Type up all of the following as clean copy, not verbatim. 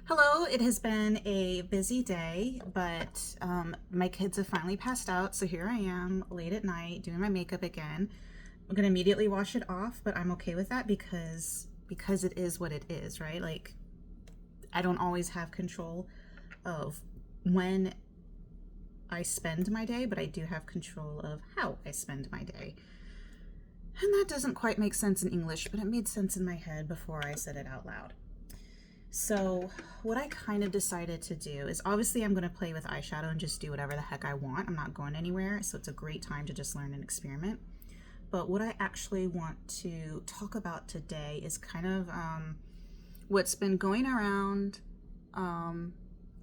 Hello, it has been a busy day, but my kids have finally passed out, so here I am late at night doing my makeup again. I'm gonna immediately wash it off, but I'm okay with that because it is what it is, right? Like I don't always have control of when I spend my day, but I do have control of how I spend my day. And that doesn't quite make sense in English, but it made sense in my head before I said it out loud. So what I kind of decided to do is obviously I'm going to play with eyeshadow and just do whatever the heck I want. I'm not going anywhere, so it's a great time to just learn and experiment. But what I actually want to talk about today is kind of what's been going around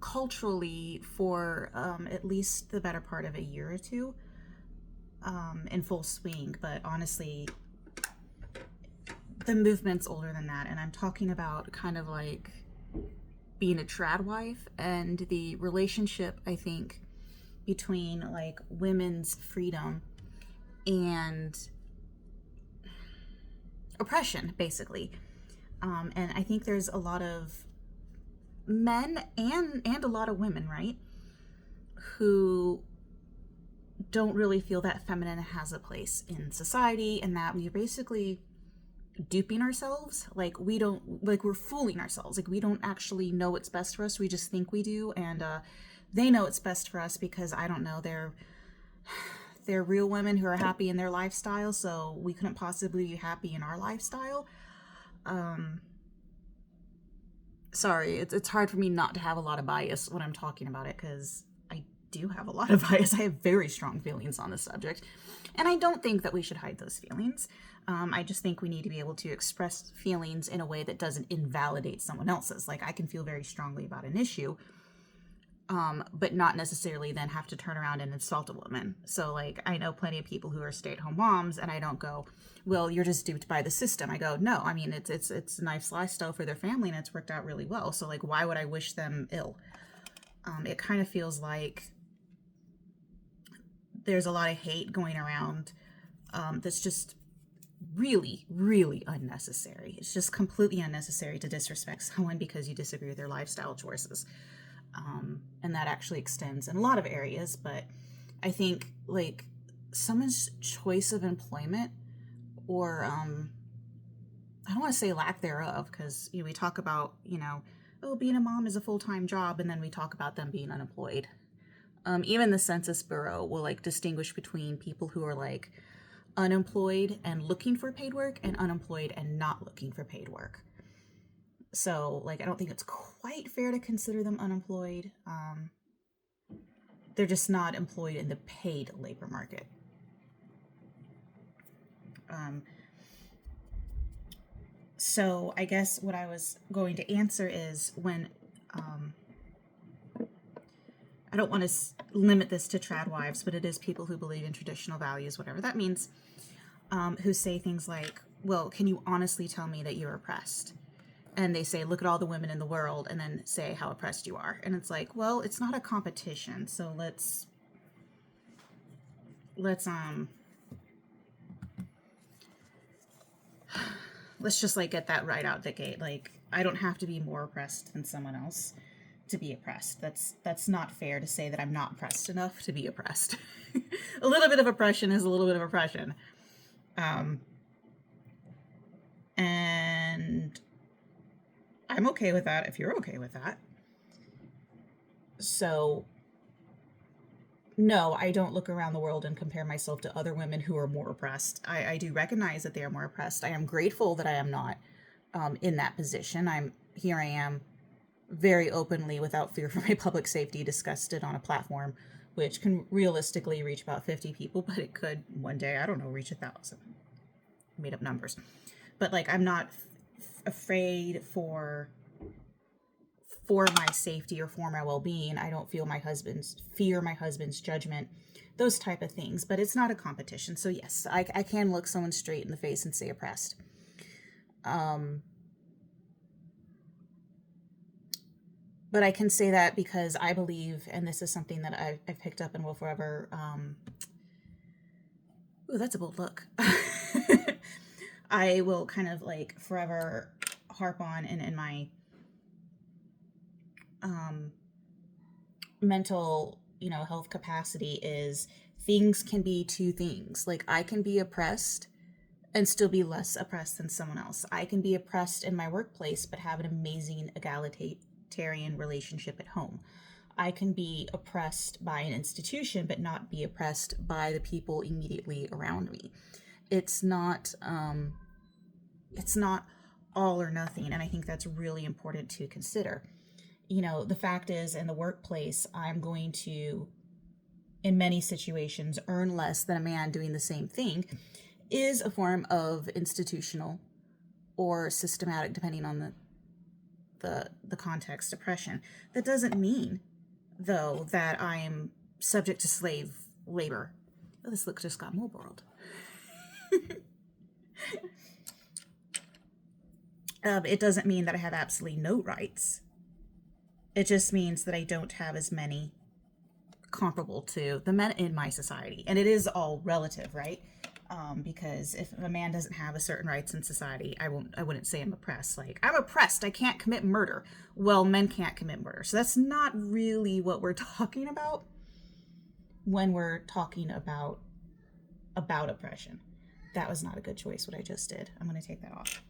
culturally for at least the better part of a year or two in full swing. But honestly, the movement's older than that, and I'm talking about kind of like being a trad wife and the relationship, I think, between like women's freedom and oppression, basically. And I think there's a lot of men and a lot of women, right, who don't really feel that feminine has a place in society, and that we're basically duping ourselves. Like we don't, like we're fooling ourselves. Like we don't actually know what's best for us. We just think we do, and they know it's best for us because I don't know, they're real women who are happy in their lifestyle, so we couldn't possibly be happy in our lifestyle. Sorry, it's hard for me not to have a lot of bias when I'm talking about it, because I do have a lot of bias. I have very strong feelings on this subject, and I don't think that we should hide those feelings. I just think we need to be able to express feelings in a way that doesn't invalidate someone else's. Like, I can feel very strongly about an issue, but not necessarily then have to turn around and insult a woman. So, like, I know plenty of people who are stay-at-home moms, and I don't go, well, you're just duped by the system. I go, no, I mean, it's a nice lifestyle for their family, and it's worked out really well. So, like, why would I wish them ill? It kind of feels like there's a lot of hate going around that's just really, really unnecessary. It's just completely unnecessary to disrespect someone because you disagree with their lifestyle choices. And that actually extends in a lot of areas, but I think like someone's choice of employment or I don't want to say lack thereof, because we talk about oh, being a mom is a full-time job, and then we talk about them being unemployed. Even the Census Bureau will like distinguish between people who are like unemployed and looking for paid work and unemployed and not looking for paid work. So like I don't think it's quite fair to consider them unemployed. They're just not employed in the paid labor market. So I guess what I was going to answer is when I don't want to limit this to trad wives, but it is people who believe in traditional values, whatever that means, who say things like, well, can you honestly tell me that you're oppressed? And they say, look at all the women in the world, and then say how oppressed you are. And it's like, well, it's not a competition, so let's just like get that right out the gate. Like, I don't have to be more oppressed than someone else to be oppressed. That's not fair to say that I'm not oppressed enough to be oppressed. A little bit of oppression is a little bit of oppression. And I'm okay with that if you're okay with that. So no, I don't look around the world and compare myself to other women who are more oppressed. I do recognize that they are more oppressed. I am grateful that I am not in that position. I am very openly, without fear for my public safety, discussed it on a platform which can realistically reach about 50 people, but it could one day, I don't know, reach 1,000. Made up numbers. But like, I'm not afraid for my safety or for my well-being. I don't fear my husband's judgment, those type of things. But it's not a competition. So yes, I can look someone straight in the face and say oppressed. But I can say that because I believe, and this is something that I've picked up and will forever. Ooh, that's a bold look. I will kind of like forever harp on in my mental, health capacity is things can be two things. Like I can be oppressed and still be less oppressed than someone else. I can be oppressed in my workplace but have an amazing egalitarian relationship at home. I can be oppressed by an institution but not be oppressed by the people immediately around me. It's not all or nothing, and I think that's really important to consider. The fact is, in the workplace, I'm going to, in many situations, earn less than a man doing the same thing is a form of institutional or systematic, depending on the context, oppression. That doesn't mean, though, that I am subject to slave labor. Oh, this look just got mobiled. It doesn't mean that I have absolutely no rights. It just means that I don't have as many comparable to the men in my society. And it is all relative, right? Because if a man doesn't have a certain rights in society, I wouldn't say I'm oppressed. Like, I'm oppressed, I can't commit murder. Well, men can't commit murder. So that's not really what we're talking about when we're talking about oppression. That was not a good choice, what I just did. I'm going to take that off.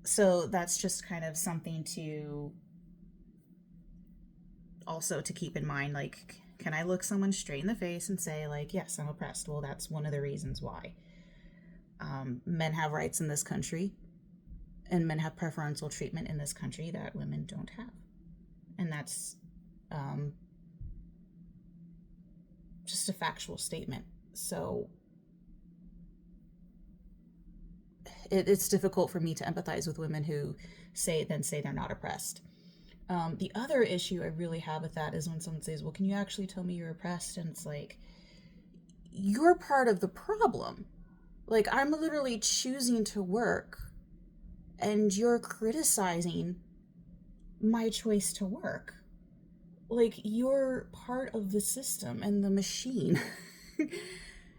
So that's just kind of something to also to keep in mind. Like, can I look someone straight in the face and say, like, yes, I'm oppressed? Well, that's one of the reasons why. Men have rights in this country, and men have preferential treatment in this country that women don't have. And that's just a factual statement. So it's difficult for me to empathize with women who say they're not oppressed. The other issue I really have with that is when someone says, well, can you actually tell me you're oppressed? And it's like, you're part of the problem. Like, I'm literally choosing to work and you're criticizing my choice to work. Like, you're part of the system and the machine.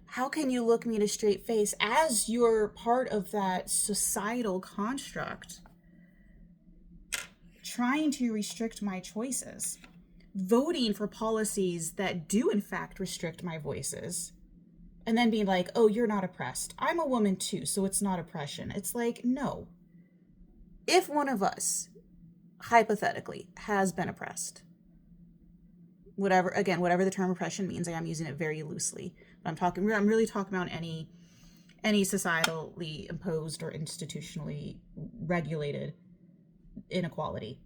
How can you look me in a straight face as you're part of that societal construct, trying to restrict my choices, voting for policies that do in fact restrict my voices, and then being like, oh, you're not oppressed. I'm a woman too, so it's not oppression. It's like, no. If one of us, hypothetically, has been oppressed, whatever the term oppression means, I am using it very loosely. I'm really talking about any societally imposed or institutionally regulated inequality.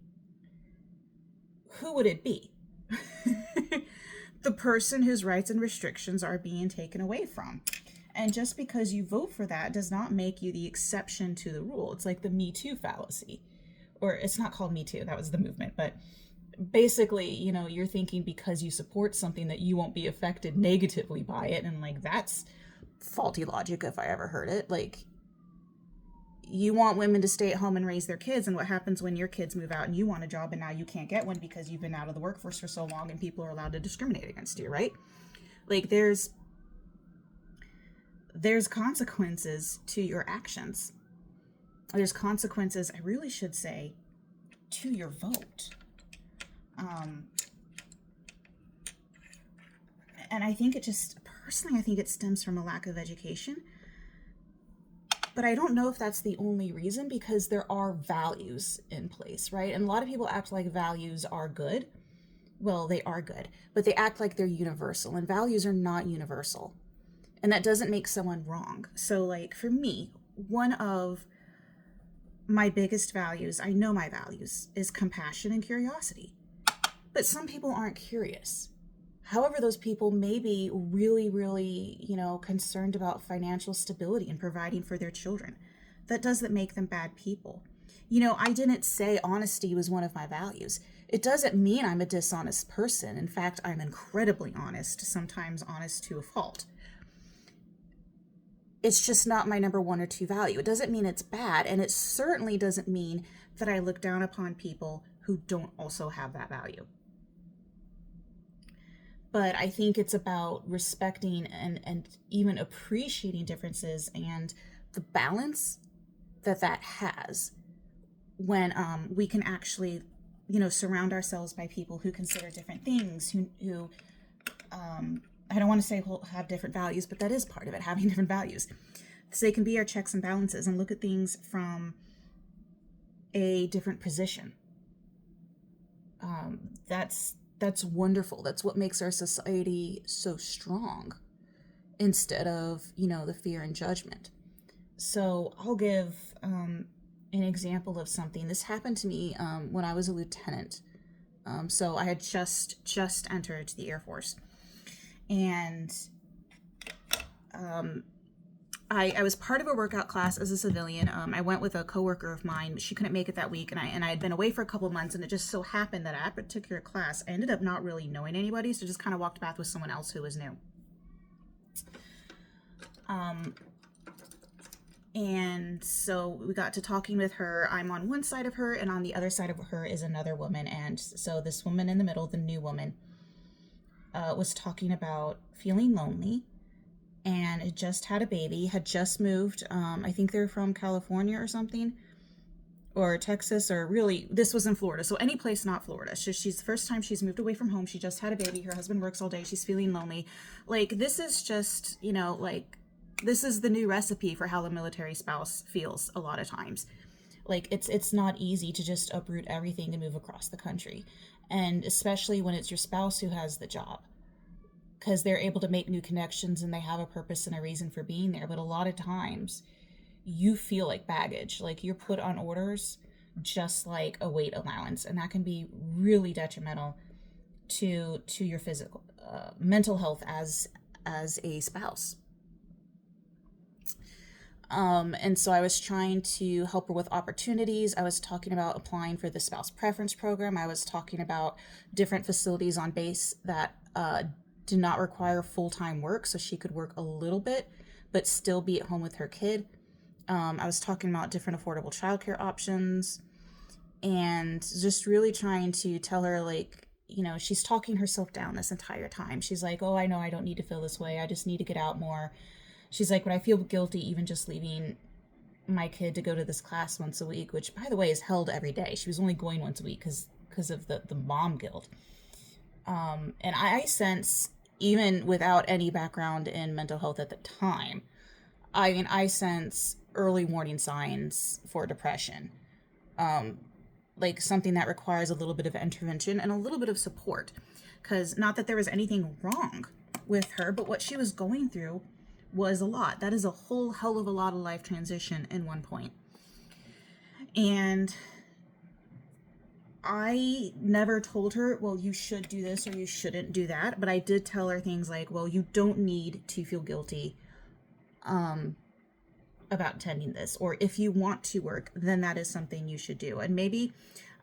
Who would it be? The person whose rights and restrictions are being taken away from. And just because you vote for that does not make you the exception to the rule. It's like the Me Too fallacy. Or it's not called Me Too, that was the movement, but basically, you're thinking because you support something that you won't be affected negatively by it, and like, that's faulty logic if I ever heard it. Like, you want women to stay at home and raise their kids, and what happens when your kids move out and you want a job and now you can't get one because you've been out of the workforce for so long and people are allowed to discriminate against you, right? Like, there's consequences to your actions. There's consequences, I really should say, to your vote. And I think personally, I think it stems from a lack of education. But I don't know if that's the only reason, because there are values in place, right? And a lot of people act like values are good. Well, they are good, but they act like they're universal, and values are not universal. And that doesn't make someone wrong. So, like, for me, one of my biggest values, I know my values, is compassion and curiosity. But some people aren't curious. However, those people may be really, really, concerned about financial stability and providing for their children. That doesn't make them bad people. I didn't say honesty was one of my values. It doesn't mean I'm a dishonest person. In fact, I'm incredibly honest, sometimes honest to a fault. It's just not my number one or two value. It doesn't mean it's bad, and it certainly doesn't mean that I look down upon people who don't also have that value. But I think it's about respecting and even appreciating differences and the balance that has when we can actually, surround ourselves by people who consider different things, who I don't want to say have different values, but that is part of it, having different values. So they can be our checks and balances and look at things from a different position. That's wonderful. That's what makes our society so strong, instead of, the fear and judgment. So I'll give an example of something. This happened to me when I was a lieutenant. So I had just entered the Air Force, and I was part of a workout class as a civilian. I went with a coworker of mine, but she couldn't make it that week, and I had been away for a couple of months, and it just so happened that at that particular class, I ended up not really knowing anybody, so just kind of walked back with someone else who was new. And so we got to talking with her. I'm on one side of her, and on the other side of her is another woman. And so this woman in the middle, the new woman, was talking about feeling lonely, and had just had a baby, had just moved. I think they're from California or something, or Texas, or really, this was in Florida. So any place not Florida. She's the first time she's moved away from home. She just had a baby. Her husband works all day. She's feeling lonely. Like, this is just, this is the new recipe for how the military spouse feels a lot of times. Like, it's not easy to just uproot everything and move across the country. And especially when it's your spouse who has the job, because they're able to make new connections and they have a purpose and a reason for being there. But a lot of times you feel like baggage, like you're put on orders just like a weight allowance. And that can be really detrimental to your physical, mental health as a spouse. And so I was trying to help her with opportunities. I was talking about applying for the spouse preference program. I was talking about different facilities on base that did not require full-time work, so she could work a little bit but still be at home with her kid. I was talking about different affordable childcare options, and just really trying to tell her, like, she's talking herself down this entire time. She's like, oh, I know I don't need to feel this way. I just need to get out more. She's like, when I feel guilty even just leaving my kid to go to this class once a week, which, by the way, is held every day. She was only going once a week because of the mom guilt. And I sense, even without any background in mental health at the time, I sense early warning signs for depression. Like something that requires a little bit of intervention and a little bit of support. Because not that there was anything wrong with her, but what she was going through was a lot. That is a whole hell of a lot of life transition in one point. And I never told her, well, you should do this or you shouldn't do that. But I did tell her things like, well, you don't need to feel guilty about attending this. Or if you want to work, then that is something you should do. And maybe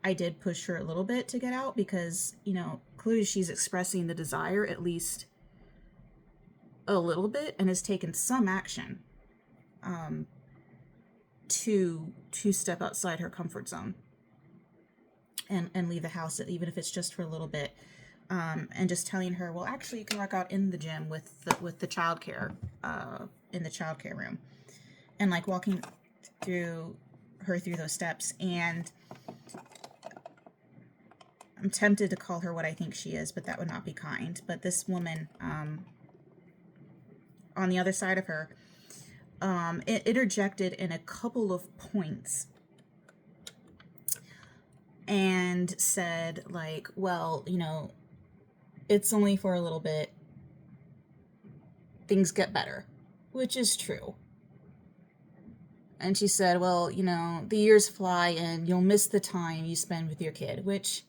I did push her a little bit to get out because, clearly she's expressing the desire, at least a little bit, and has taken some action to step outside her comfort zone and leave the house, even if it's just for a little bit, and just telling her, well, actually you can work out in the gym with the childcare in the childcare room, and like walking through those steps. And I'm tempted to call her what I think she is, but that would not be kind. But this woman on the other side of her, it interjected in a couple of points and said, like, well, it's only for a little bit. Things get better, which is true. And she said, well, the years fly and you'll miss the time you spend with your kid, which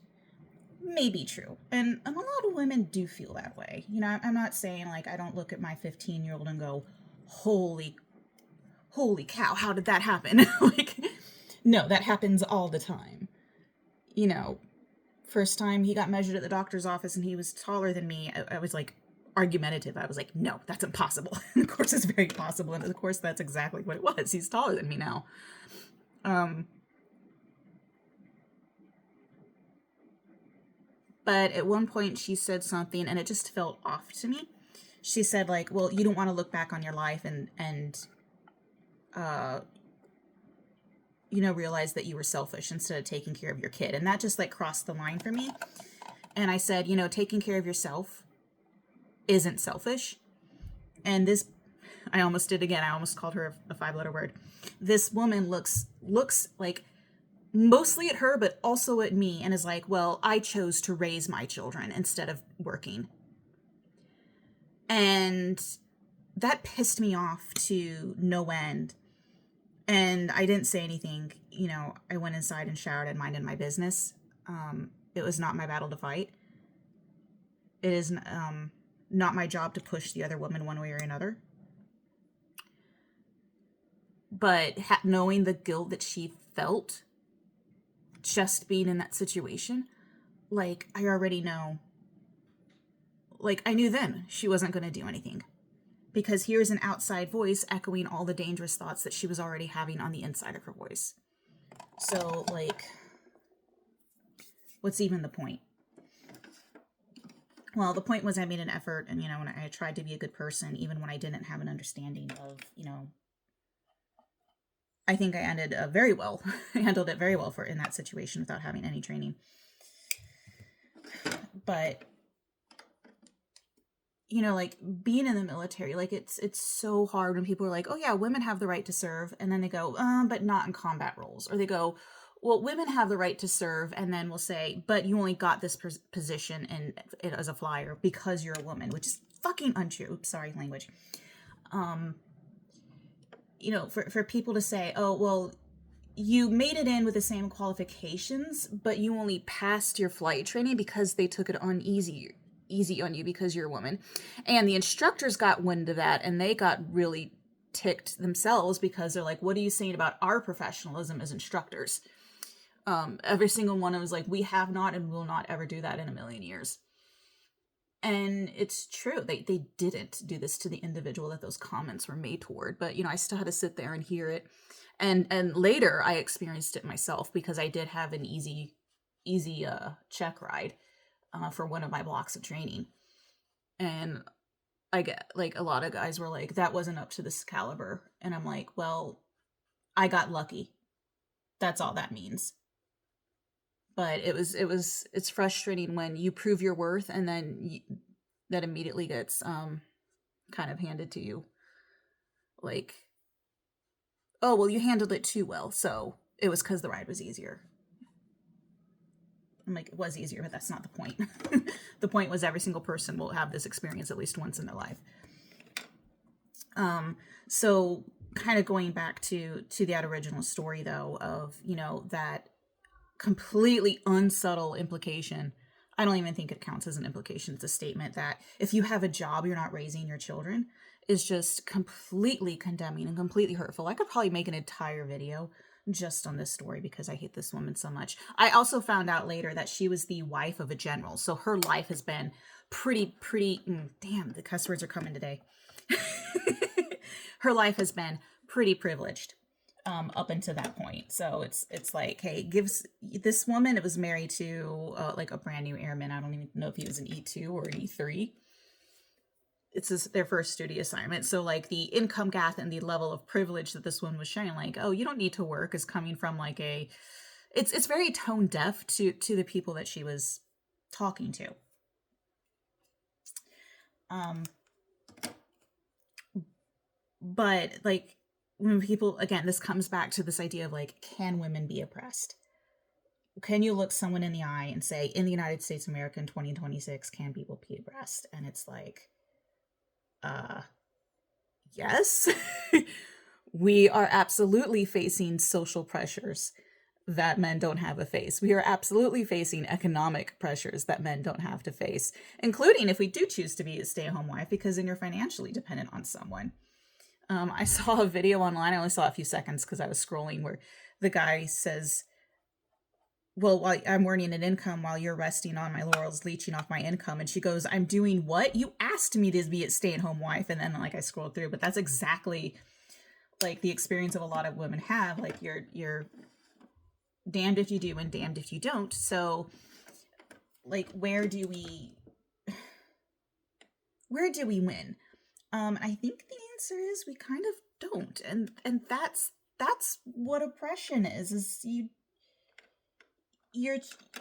may be true. And a lot of women do feel that way. I'm not saying, like, I don't look at my 15-year-old and go, holy cow, how did that happen? Like, no, that happens all the time. First time he got measured at the doctor's office and he was taller than me, I was like argumentative. I was like, no, that's impossible. And of course it's very possible. And of course that's exactly what it was. He's taller than me now. But at one point she said something and it just felt off to me. She said, like, well, you don't want to look back on your life and realize that you were selfish instead of taking care of your kid. And that just like crossed the line for me. And I said, taking care of yourself isn't selfish. And this, I almost did again. I almost called her a 5-letter word. This woman looks like mostly at her, but also at me, and is like, well, I chose to raise my children instead of working. And that pissed me off to no end. And I didn't say anything. I went inside and showered and minded my business. It was not my battle to fight. It is not my job to push the other woman one way or another. But knowing the guilt that she felt just being in that situation, like, I already know. Like, I knew then she wasn't going to do anything. Because here's an outside voice echoing all the dangerous thoughts that she was already having on the inside of her voice. So, like, what's even the point? Well, the point was I made an effort, and, when I tried to be a good person, even when I didn't have an understanding of, I think I ended very well. I handled it very well in that situation without having any training. But, like, being in the military, like, it's so hard when people are like, oh yeah, women have the right to serve, and then they go, but not in combat roles. Or they go, well, women have the right to serve, and then we'll say, but you only got this position as a flyer because you're a woman, which is fucking untrue. Oops, sorry, language. For people to say, oh, well, you made it in with the same qualifications, but you only passed your flight training because they took it on easy on you because you're a woman. And the instructors got wind of that, and they got really ticked themselves because they're like, what are you saying about our professionalism as instructors? Every single one of them was like, we have not and will not ever do that in a million years. And it's true. They didn't do this to the individual that those comments were made toward. But, I still had to sit there and hear it. And later I experienced it myself because I did have an easy check ride for one of my blocks of training. And I get, like, a lot of guys were like, that wasn't up to this caliber. And I'm like, well, I got lucky. That's all that means. But it's frustrating when you prove your worth and then that immediately gets kind of handed to you. Like, oh, well, you handled it too well, so it was because the ride was easier. I'm like, it was easier, but that's not the point. The point was every single person will have this experience at least once in their life. So kind of going back to that original story, though, of, that completely unsubtle implication. I don't even think it counts as an implication. It's a statement that if you have a job, you're not raising your children, is just completely condemning and completely hurtful. I could probably make an entire video just on this story because I hate this woman so much. I also found out later that she was the wife of a general. So her life has been pretty, damn, the cuss words are coming today. Her life has been pretty privileged. Up until that point. So it's like, hey, this woman, it was married to like a brand new airman. I don't even know if he was an E2 or an E3. It's their first duty assignment. So like the income gap and the level of privilege that this woman was sharing, like, oh, you don't need to work, is coming from like it's very tone deaf to the people that she was talking to. But like, when people, again, this comes back to this idea of like, can women be oppressed? Can you look someone in the eye and say, in the United States of America in 2026, can people be oppressed? And it's like, yes. We are absolutely facing social pressures that men don't have to face. We are absolutely facing economic pressures that men don't have to face, including if we do choose to be a stay-at-home wife, because then you're financially dependent on someone. I saw a video online. I only saw a few seconds because I was scrolling, where the guy says, well, while I'm earning an income while you're resting on my laurels, leeching off my income. And she goes, I'm doing what? You asked me to be a stay-at-home wife. And then like I scrolled through, but that's exactly like the experience of a lot of women have. Like you're damned if you do and damned if you don't. So like, where do we win? I think the answer is we kind of don't. And that's That's what oppression is your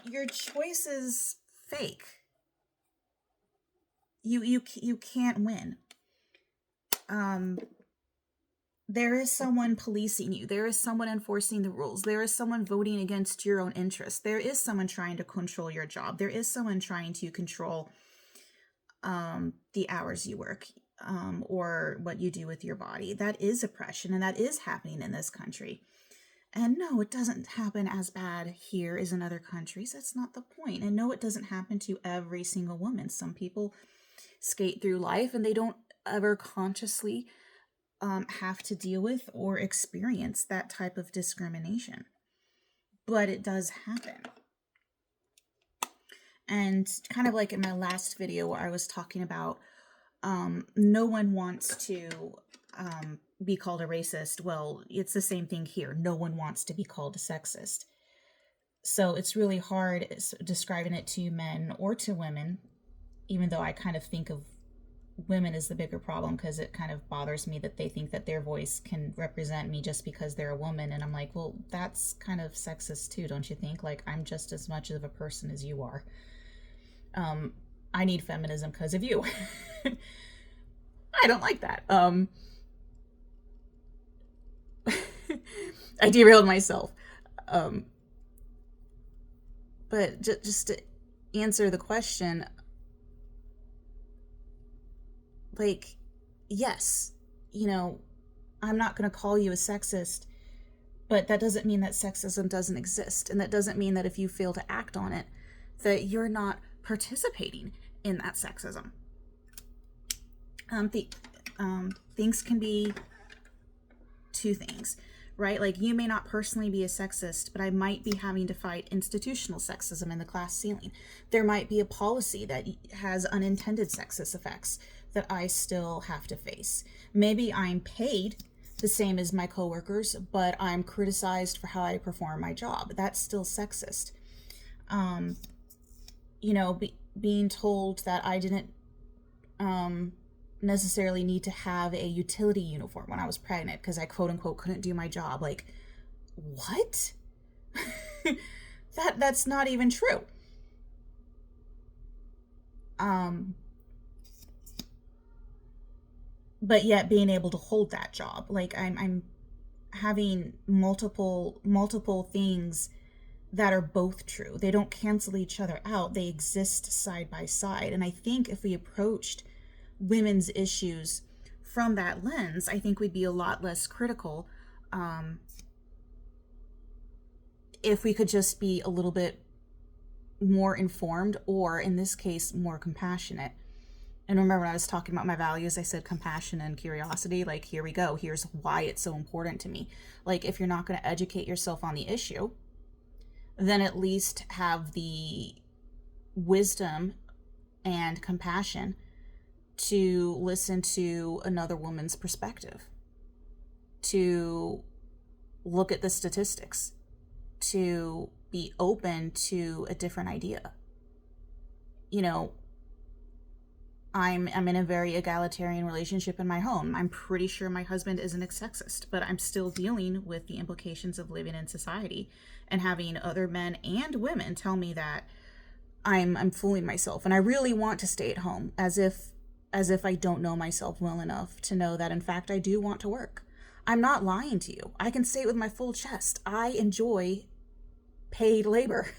your choice is fake. You can't win. Um there is someone policing you. There is someone enforcing the rules. There is someone voting against your own interests. There is someone trying to control your job. There is someone trying to control the hours you work, or what you do with your body. That is oppression, and that is happening in this country. And no, it doesn't happen as bad here as in other countries. That's not the point. And no, it doesn't happen to every single woman. Some people skate through life and they don't ever consciously have to deal with or experience that type of discrimination. But it does happen. And kind of like in my last video where I was talking about no one wants to be called a racist. Well, it's the same thing here. No one wants to be called a sexist. So it's really hard describing it to men or to women, even though I kind of think of women as the bigger problem, because it kind of bothers me that they think that their voice can represent me just because they're a woman. And I'm like, well, that's kind of sexist too, don't you think? Like, I'm just as much of a person as you are. I need feminism because of you. I don't like that. I derailed myself. But just to answer the question, like, yes, I'm not going to call you a sexist, but that doesn't mean that sexism doesn't exist. And that doesn't mean that if you fail to act on it, that you're not participating in that sexism. Things can be two things, right? Like, you may not personally be a sexist, but I might be having to fight institutional sexism in the class ceiling. There might be a policy that has unintended sexist effects that I still have to face. Maybe I'm paid the same as my coworkers, but I'm criticized for how I perform my job. That's still sexist. Being told that I didn't necessarily need to have a utility uniform when I was pregnant because I quote unquote couldn't do my job. Like, what? That's not even true. But yet being able to hold that job, like I'm having multiple things that are both true. They don't cancel each other out. They exist side by side. And I think if we approached women's issues from that lens, I think we'd be a lot less critical, if we could just be a little bit more informed, or in this case, more compassionate. And remember when I was talking about my values, I said compassion and curiosity. Like, here we go. Here's why it's so important to me. Like, if you're not going to educate yourself on the issue, then at least have the wisdom and compassion to listen to another woman's perspective, to look at the statistics, to be open to a different idea. I'm in a very egalitarian relationship in my home. I'm pretty sure my husband isn't a sexist, but I'm still dealing with the implications of living in society and having other men and women tell me that I'm fooling myself, and I really want to stay at home, as if I don't know myself well enough to know that in fact I do want to work. I'm not lying to you. I can say it with my full chest. I enjoy paid labor.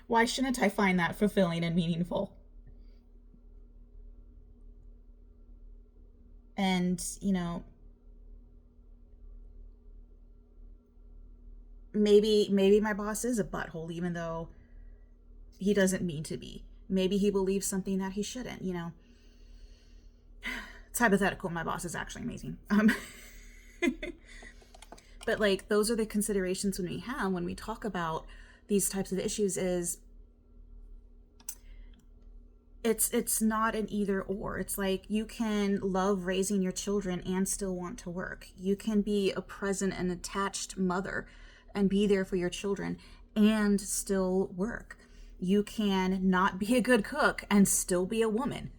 Why shouldn't I find that fulfilling and meaningful? And, maybe my boss is a butthole, even though he doesn't mean to be. Maybe he believes something that he shouldn't, It's hypothetical. My boss is actually amazing. But like, those are the considerations when we talk about these types of issues. Is it's not an either or. It's like, you can love raising your children and still want to work. You can be a present and attached mother and be there for your children and still work. You can not be a good cook and still be a woman.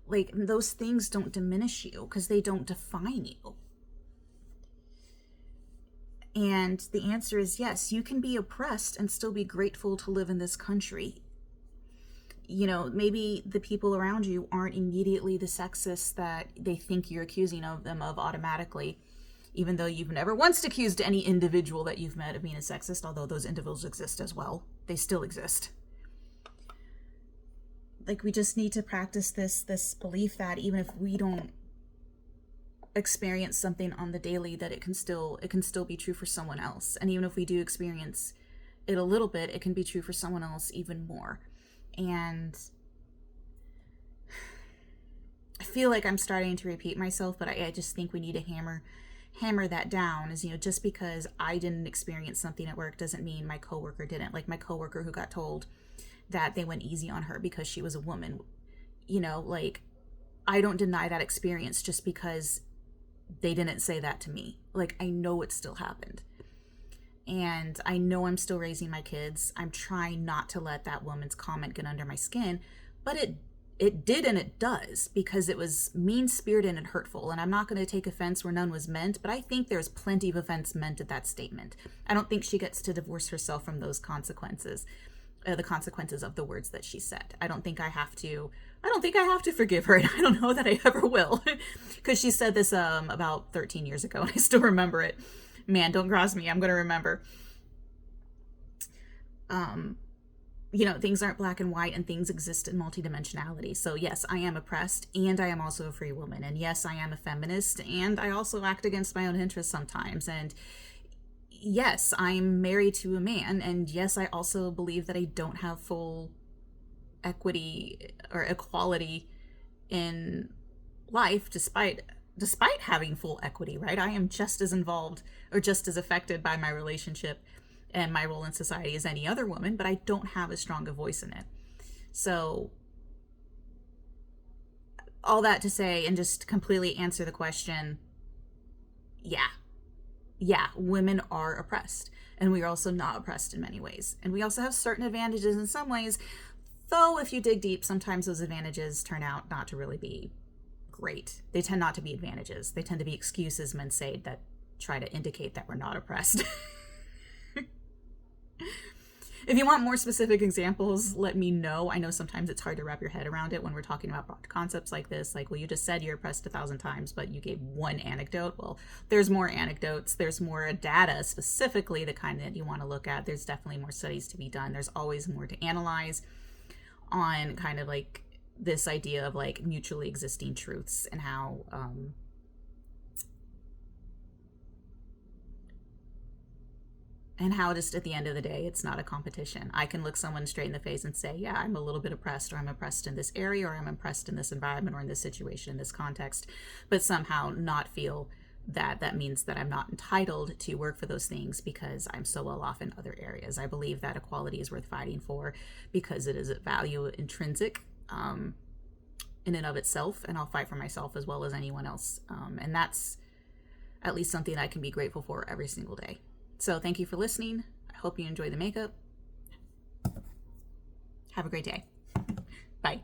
Like, those things don't diminish you because they don't define you. And the answer is yes, you can be oppressed and still be grateful to live in this country. You know, maybe the people around you aren't immediately the sexists that they think you're accusing of them of automatically, even though you've never once accused any individual that you've met of being a sexist, although those individuals exist as well. They still exist. Like, we just need to practice this belief that even if we don't experience something on the daily, that it can still be true for someone else. And even if we do experience it a little bit, it can be true for someone else even more. And I feel like I'm starting to repeat myself, but I just think we need to hammer that down. Is, you know, just because I didn't experience something at work doesn't mean my coworker didn't. Like my coworker who got told that they went easy on her because she was a woman. You know, like, I don't deny that experience just because they didn't say that to me. Like, I know it still happened. And I know I'm still raising my kids. I'm trying not to let that woman's comment get under my skin, but it did, and it does, because it was mean-spirited and hurtful. And I'm not going to take offense where none was meant, but I think there's plenty of offense meant at that statement. I don't think she gets to divorce herself from those consequences, the consequences of the words that she said. I don't think I have to forgive her, and I don't know that I ever will, because she said this about 13 years ago, and I still remember it. Man, don't cross me. I'm going to remember. You know, things aren't black and white, and things exist in multidimensionality. So yes, I am oppressed, and I am also a free woman. And yes, I am a feminist, and I also act against my own interests sometimes. And yes, I'm married to a man. And yes, I also believe that I don't have full equity or equality in life, despite having full equity, right? I am just as involved or just as affected by my relationship and my role in society as any other woman, but I don't have as strong a voice in it. So all that to say, and just completely answer the question, yeah, women are oppressed, and we are also not oppressed in many ways. And we also have certain advantages in some ways, though if you dig deep, sometimes those advantages turn out not to really be great. They tend not to be advantages. They tend to be excuses men say that try to indicate that we're not oppressed. If you want more specific examples, let me know. I know sometimes it's hard to wrap your head around it when we're talking about broad concepts like this. Like, well, you just said you're oppressed 1,000 times, but you gave one anecdote. Well, there's more anecdotes. There's more data, specifically the kind that you want to look at. There's definitely more studies to be done. There's always more to analyze on kind of like this idea of like mutually existing truths, and how just at the end of the day, it's not a competition. I can look someone straight in the face and say, yeah, I'm a little bit oppressed, or I'm oppressed in this area, or I'm oppressed in this environment, or in this situation, in this context, but somehow not feel that that means that I'm not entitled to work for those things because I'm so well off in other areas. I believe that equality is worth fighting for because it is a value intrinsic in and of itself, and I'll fight for myself as well as anyone else. And that's at least something I can be grateful for every single day. So thank you for listening. I hope you enjoy the makeup. Have a great day. Bye.